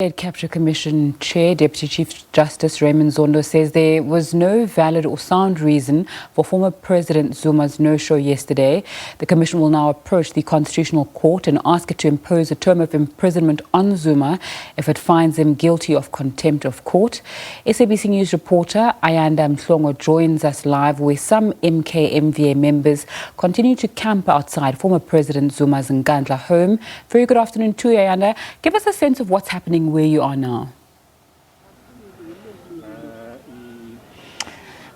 State Capture Commission Chair, Deputy Chief Justice Raymond Zondo says there was no valid or sound reason for former President Zuma's no-show yesterday. The Commission will now approach the Constitutional Court and ask it to impose a term of imprisonment on Zuma if it finds him guilty of contempt of court. SABC News reporter Ayanda Mhlongo joins us live, where some MKMVA members continue to camp outside former President Zuma's Nkandla home. Very good afternoon to you, Ayanda. Give us a sense of what's happening where you are now.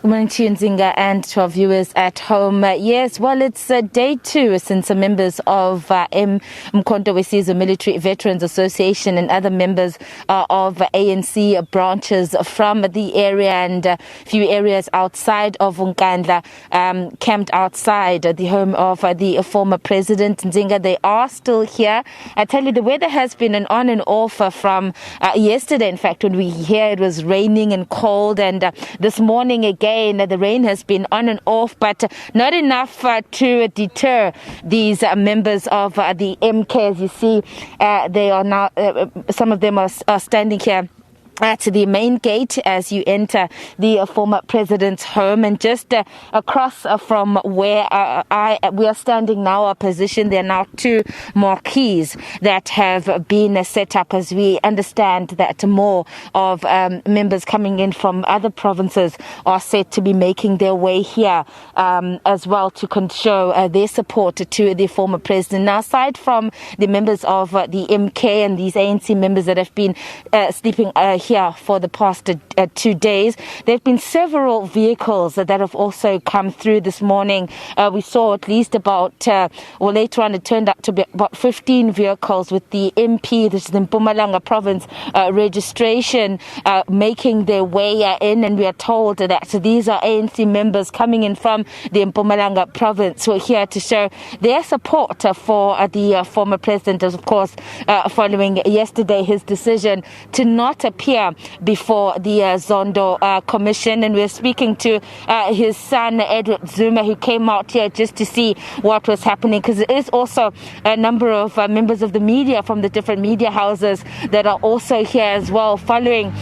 Good morning to you, Nzinga, and to our viewers at home. Yes, well, it's day two since members of MKMVA, Military Veterans Association, and other members of ANC branches from the area and a few areas outside of Nkandla camped outside the home of the former president. Nzinga, they are still here. I tell you, the weather has been an on and off from yesterday. In fact, when we hear it was raining and cold, and this morning again, the rain has been on and off, but not enough to deter these members of the MK. As you see, they are now, some of them are standing here at the main gate as you enter the former president's home, and just across from where we are standing now, our position, there are now two marquees that have been set up, as we understand that more of members coming in from other provinces are said to be making their way here as well to show their support to the former president. Now, aside from the members of the MK and these ANC members that have been sleeping here for the past 2 days, there have been several vehicles that have also come through this morning. We saw at least about, later on it turned out to be about 15 vehicles with the MP, this is the Mpumalanga province registration, making their way in, and we are told that these are ANC members coming in from the Mpumalanga province who are here to show their support for the former president, of course, following yesterday his decision to not appear before the Zondo Commission. And we're speaking to his son, Edward Zuma, who came out here just to see what was happening, because there is also a number of members of the media from the different media houses that are also here as well, following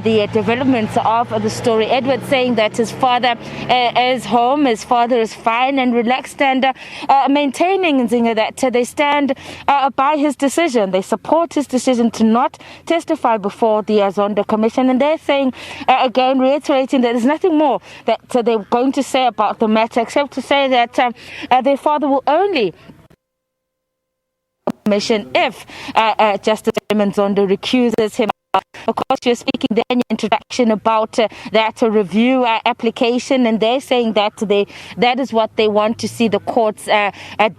the developments of the story. Edward saying that his father is home, his father is fine and relaxed, and maintaining, Nzinga, that they stand by his decision. They support his decision to not testify before the Zondo Commission, and they're saying, again, reiterating that there's nothing more that they're going to say about the matter, except to say that their father will only commission if Justice Raymond Zondo recuses him. Of course, you're speaking there in your introduction about that review application, and they're saying that that is what they want to see the courts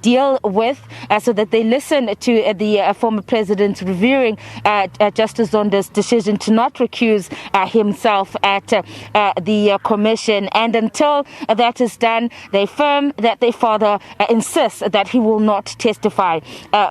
deal with, so that they listen to the former president reviewing Justice Zondo's decision to not recuse himself at the commission. And until that is done, they affirm that their father insists that he will not testify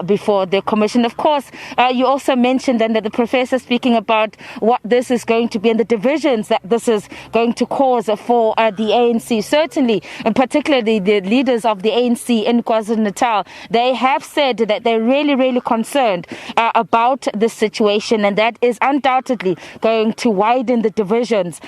before the commission. Of course, you also mentioned then that the professor speaking about what this is going to be and the divisions that this is going to cause for the ANC. Certainly, and particularly the leaders of the ANC in KwaZulu-Natal, they have said that they're really, really concerned about the situation, and that is undoubtedly going to widen the divisions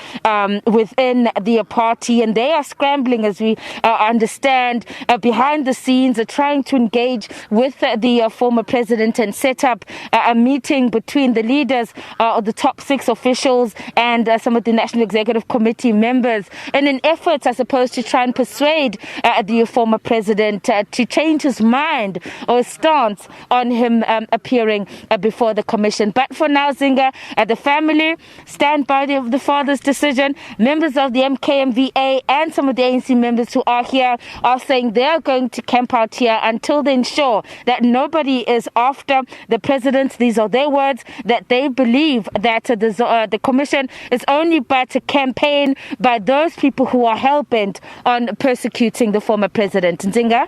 within the party. And they are scrambling, as we understand, behind the scenes, trying to engage with the former president and set up a meeting between the leaders of the top 6 officials and some of the National Executive Committee members in an effort, I suppose, to try and persuade the former president to change his mind or his stance on him appearing before the commission. But for now, Zinga, the family stand by the father's decision. Members of the MKMVA and some of the ANC members who are here are saying they are going to camp out here until they ensure that nobody is after the president. These are their words, that they believe that the commission is only but a campaign by those people who are hell-bent on persecuting the former president. Nzinga?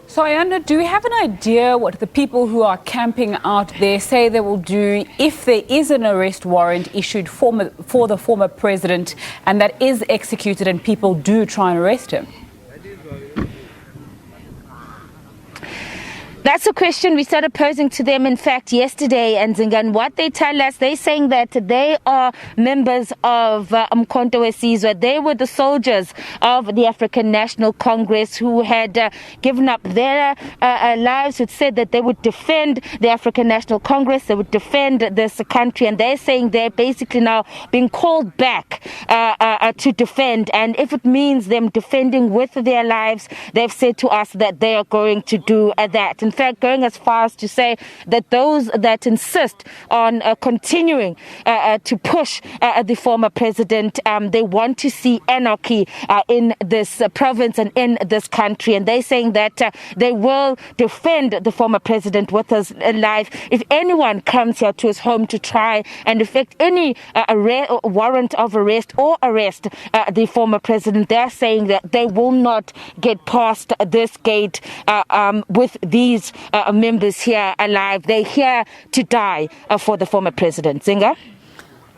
So, Ayanda, do we have an idea what the people who are camping out there say they will do if there is an arrest warrant issued for the former president and that is executed and people do try and arrest him? That's a question we started posing to them, in fact, yesterday. And Zingan, what they tell us, they're saying that they are members of Nkandla. They were the soldiers of the African National Congress who had given up their lives, who said that they would defend the African National Congress, they would defend this country. And they're saying they're basically now being called back to defend. And if it means them defending with their lives, they've said to us that they are going to do that. In fact, going as far as to say that those that insist on continuing to push the former president, they want to see anarchy in this province and in this country. And they're saying that they will defend the former president with his life. If anyone comes here to his home to try and effect any warrant of arrest or arrest the former president, they're saying that they will not get past this gate with these members here alive. They're here to die for the former president. Zinga?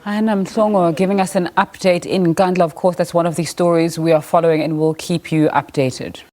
Ayanda Mhlongo giving us an update in Nkandla. Of course, that's one of the stories we are following and will keep you updated.